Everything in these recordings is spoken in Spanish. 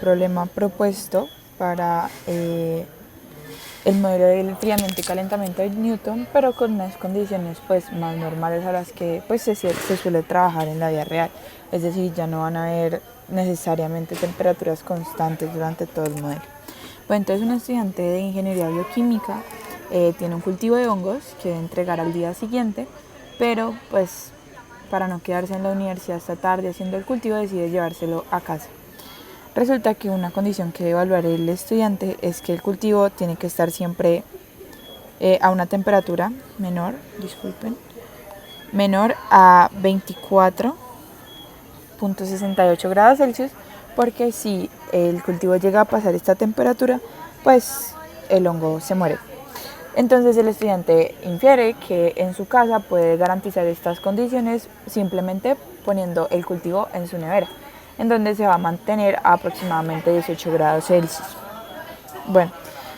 problema propuesto para el modelo del enfriamiento y calentamiento de Newton, pero con unas condiciones pues más normales a las que pues se suele trabajar en la vida real. Es decir, ya no van a haber necesariamente temperaturas constantes durante todo el modelo. Pues entonces un estudiante de ingeniería bioquímica tiene un cultivo de hongos que debe entregar al día siguiente, pero pues para no quedarse en la universidad hasta tarde haciendo el cultivo decide llevárselo a casa. Resulta que una condición que debe evaluar el estudiante es que el cultivo tiene que estar siempre a una temperatura menor a 24.68 grados Celsius, porque si el cultivo llega a pasar esta temperatura, pues el hongo se muere. Entonces el estudiante infiere que en su casa puede garantizar estas condiciones simplemente poniendo el cultivo en su nevera, en donde se va a mantener a aproximadamente 18 grados Celsius. Bueno,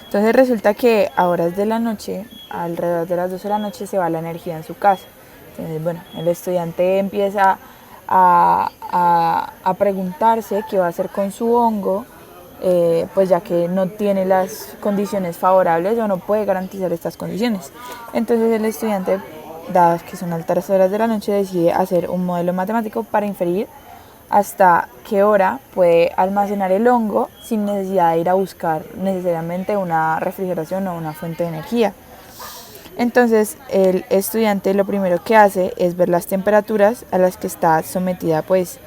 entonces resulta que a horas de la noche, alrededor de las 12 de la noche, se va la energía en su casa. Entonces, bueno, el estudiante empieza a preguntarse qué va a hacer con su hongo, pues ya que no tiene las condiciones favorables o no puede garantizar estas condiciones. Entonces el estudiante, dadas que son altas horas de la noche, decide hacer un modelo matemático para inferir hasta qué hora puede almacenar el hongo sin necesidad de ir a buscar necesariamente una refrigeración o una fuente de energía. Entonces el estudiante lo primero que hace es ver las temperaturas a las que está sometida, pues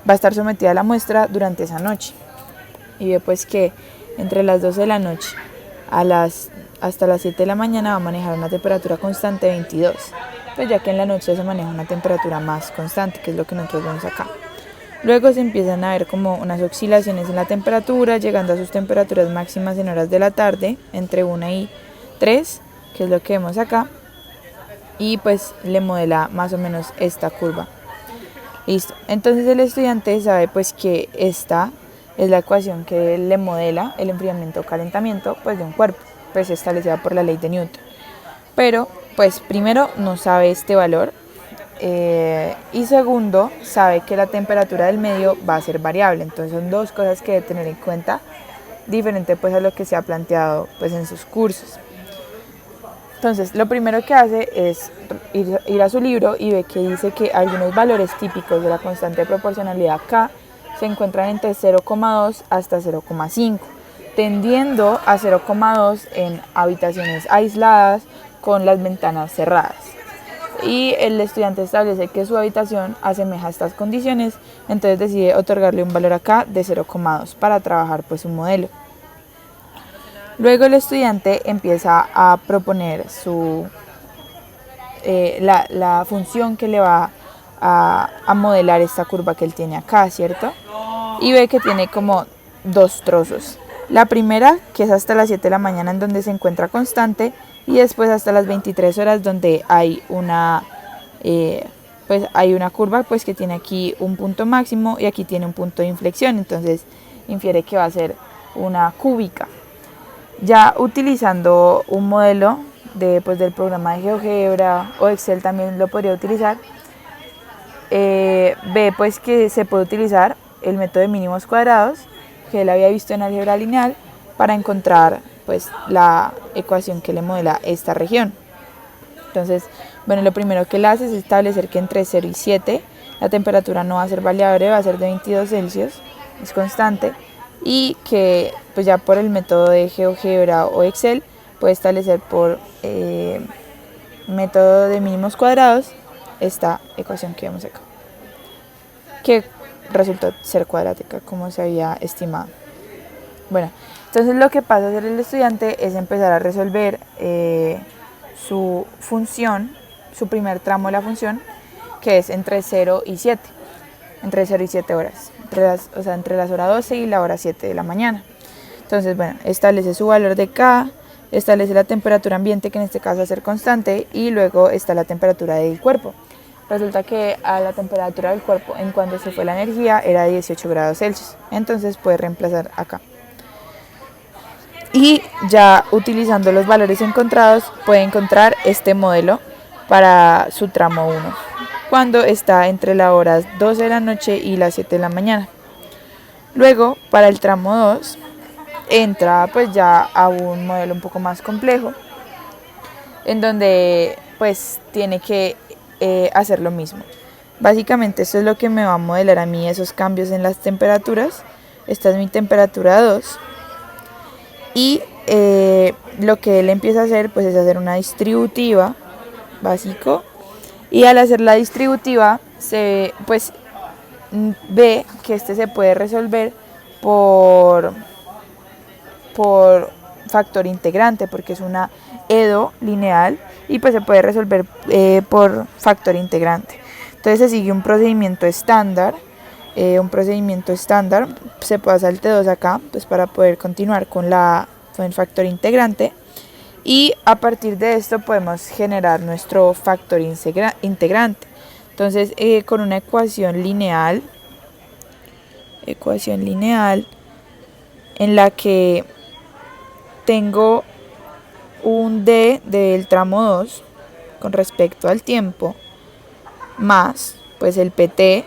va a estar sometida la muestra durante esa noche. Y ve pues que entre las 12 de la noche hasta las 7 de la mañana va a manejar una temperatura constante de 22, pues ya que en la noche se maneja una temperatura más constante, que es lo que nosotros vemos acá. Luego se empiezan a ver como unas oscilaciones en la temperatura, llegando a sus temperaturas máximas en horas de la tarde, entre 1 y 3, que es lo que vemos acá, y pues le modela más o menos esta curva. Listo, entonces el estudiante sabe pues que esta es la ecuación que le modela el enfriamiento o calentamiento pues de un cuerpo, pues establecida por la ley de Newton. Pero pues primero no sabe este valor, y segundo sabe que la temperatura del medio va a ser variable. Entonces son dos cosas que debe tener en cuenta, diferente pues a lo que se ha planteado pues en sus cursos. Entonces lo primero que hace es ir a su libro y ve que dice que algunos valores típicos de la constante de proporcionalidad K se encuentran entre 0,2 hasta 0,5, tendiendo a 0,2 en habitaciones aisladas con las ventanas cerradas. Y el estudiante establece que su habitación asemeja estas condiciones, entonces decide otorgarle un valor acá de 0,2 para trabajar pues un modelo. Luego el estudiante empieza a proponer la función que le va a modelar esta curva que él tiene acá, ¿cierto? Y ve que tiene como dos trozos. La primera, que es hasta las 7 de la mañana, en donde se encuentra constante, y después hasta las 23 horas, donde hay una curva pues que tiene aquí un punto máximo y aquí tiene un punto de inflexión. Entonces infiere que va a ser una cúbica. Ya utilizando un modelo del programa de GeoGebra o Excel también lo podría utilizar, ve pues que se puede utilizar el método de mínimos cuadrados que él había visto en álgebra lineal para encontrar pues la ecuación que le modela esta región. Entonces, bueno, lo primero que él hace es establecer que entre 0 y 7 la temperatura no va a ser variable, va a ser de 22 Celsius, es constante, y que pues ya por el método de GeoGebra o Excel puede establecer por método de mínimos cuadrados esta ecuación que vemos acá, que resultó ser cuadrática como se había estimado. Bueno, entonces lo que pasa a hacer el estudiante es empezar a resolver su función, su primer tramo de la función, que es entre 0 y 7, entre 0 y 7 horas, entre las horas 12 y la hora 7 de la mañana. Entonces, bueno, establece su valor de K, establece la temperatura ambiente, que en este caso va a ser constante, y luego está la temperatura del cuerpo. Resulta que a la temperatura del cuerpo en cuando se fue la energía era 18 grados Celsius, entonces puede reemplazar acá. Y ya utilizando los valores encontrados puede encontrar este modelo para su tramo 1, cuando está entre las horas 12 de la noche y las 7 de la mañana. Luego, para el tramo 2, entra pues ya a un modelo un poco más complejo, en donde pues tiene que hacer lo mismo. Básicamente esto es lo que me va a modelar a mí esos cambios en las temperaturas. Esta es mi temperatura 2 y lo que él empieza a hacer pues es hacer una distributiva básico, y al hacer la distributiva se pues ve que este se puede resolver por factor integrante, porque es una EDO lineal y pues se puede resolver por factor integrante. Entonces se sigue un procedimiento estándar, se pasa el T2 acá pues para poder continuar con el factor integrante, y a partir de esto podemos generar nuestro factor integrante. Entonces con una ecuación lineal en la que tengo un D del tramo 2 con respecto al tiempo, más pues el PT,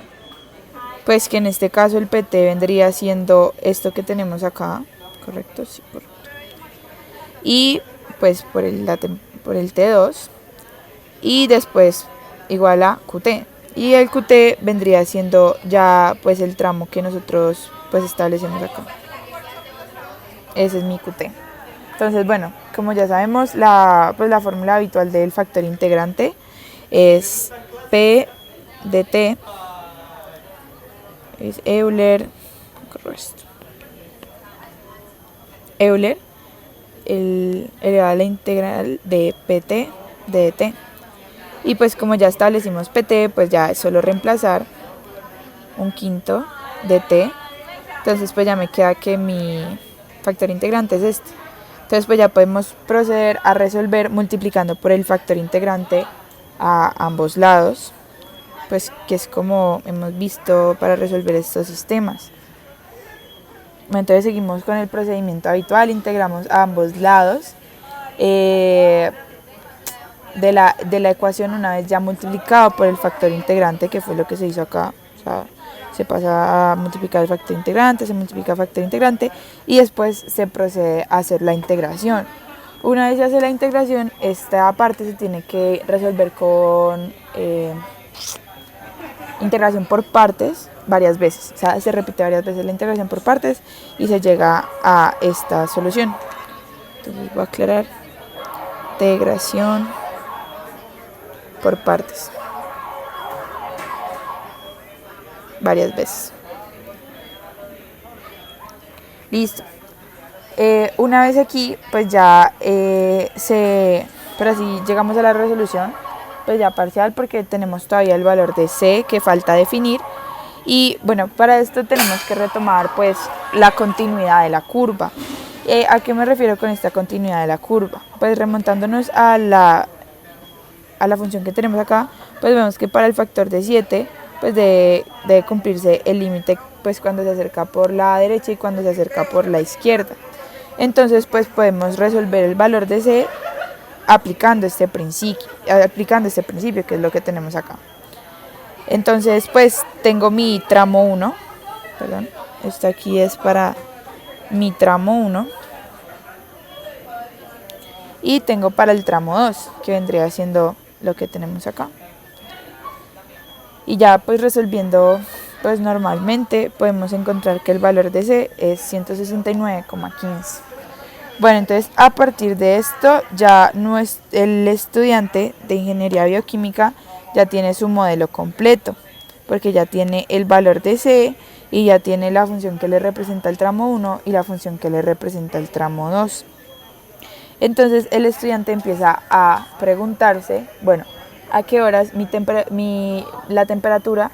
pues que en este caso el PT vendría siendo esto que tenemos acá, ¿correcto? Sí, correcto. Y pues por el T2, y después igual a QT. Y el QT vendría siendo ya pues el tramo que nosotros pues establecemos acá. Ese es mi QT. Entonces, bueno, como ya sabemos, pues la fórmula habitual del factor integrante es P de T, es Euler, elevado a la integral de PT de T. Y pues como ya establecimos PT, pues ya es solo reemplazar un quinto de T. Entonces pues ya me queda que mi factor integrante es este. Entonces pues ya podemos proceder a resolver multiplicando por el factor integrante a ambos lados, pues que es como hemos visto para resolver estos sistemas. Entonces seguimos con el procedimiento habitual, integramos a ambos lados de la ecuación una vez ya multiplicado por el factor integrante, que fue lo que se hizo acá. O sea, se pasa a multiplicar el factor integrante, se multiplica el factor integrante y después se procede a hacer la integración. Una vez se hace la integración, esta parte se tiene que resolver con integración por partes varias veces. O sea, se repite varias veces la integración por partes y se llega a esta solución. Entonces voy a aclarar: integración por partes varias veces. Listo. Una vez aquí, pues ya pero así llegamos a la resolución, pues ya parcial, porque tenemos todavía el valor de C que falta definir. Y bueno, para esto tenemos que retomar pues la continuidad de la curva. ¿A qué me refiero con esta continuidad de la curva? Pues remontándonos a la función que tenemos acá, pues vemos que para el factor de 7 pues debe cumplirse el límite pues cuando se acerca por la derecha y cuando se acerca por la izquierda. Entonces pues podemos resolver el valor de C aplicando este principio, que es lo que tenemos acá. Entonces pues tengo mi tramo 1, perdón, esto aquí es para mi tramo 1, y tengo para el tramo 2, que vendría siendo lo que tenemos acá. Y ya pues resolviendo pues normalmente podemos encontrar que el valor de C es 169,15. Bueno, entonces a partir de esto ya el estudiante de ingeniería bioquímica ya tiene su modelo completo, porque ya tiene el valor de C y ya tiene la función que le representa el tramo 1 y la función que le representa el tramo 2. Entonces el estudiante empieza a preguntarse, bueno, ¿a qué horas la temperatura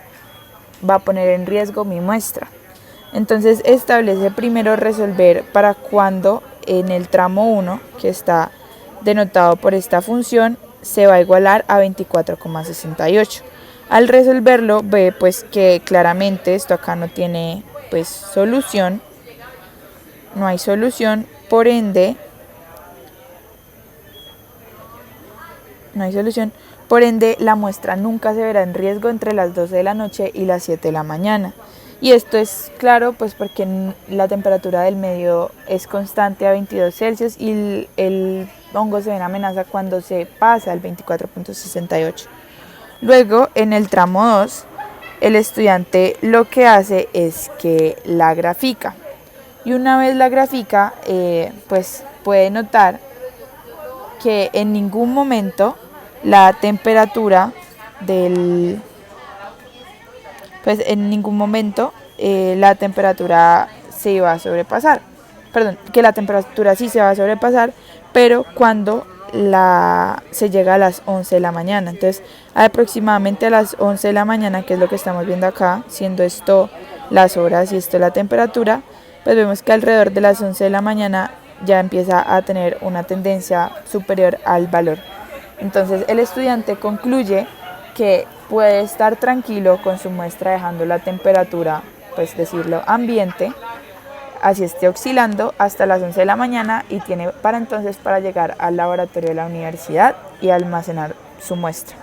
va a poner en riesgo mi muestra? Entonces establece primero resolver para cuando en el tramo 1, que está denotado por esta función, se va a igualar a 24,68. Al resolverlo ve pues que claramente esto acá no tiene pues solución, no hay solución, por ende la muestra nunca se verá en riesgo entre las 12 de la noche y las 7 de la mañana. Y esto es claro pues porque la temperatura del medio es constante a 22 Celsius y el hongo se ve en amenaza cuando se pasa al 24.68. Luego, en el tramo 2, el estudiante lo que hace es que la grafica. Y una vez la grafica, pues puede notar que en ningún momento la temperatura del pues en ningún momento la temperatura se iba a sobrepasar. Perdón, que la temperatura sí se va a sobrepasar, pero cuando se llega a las 11 de la mañana. Entonces, aproximadamente a las 11 de la mañana, que es lo que estamos viendo acá, siendo esto las horas y esto la temperatura, pues vemos que alrededor de las 11 de la mañana ya empieza a tener una tendencia superior al valor. Entonces, el estudiante concluye que puede estar tranquilo con su muestra dejando la temperatura, pues decirlo, ambiente, así esté oscilando hasta las 11 de la mañana y tiene para entonces para llegar al laboratorio de la universidad y almacenar su muestra.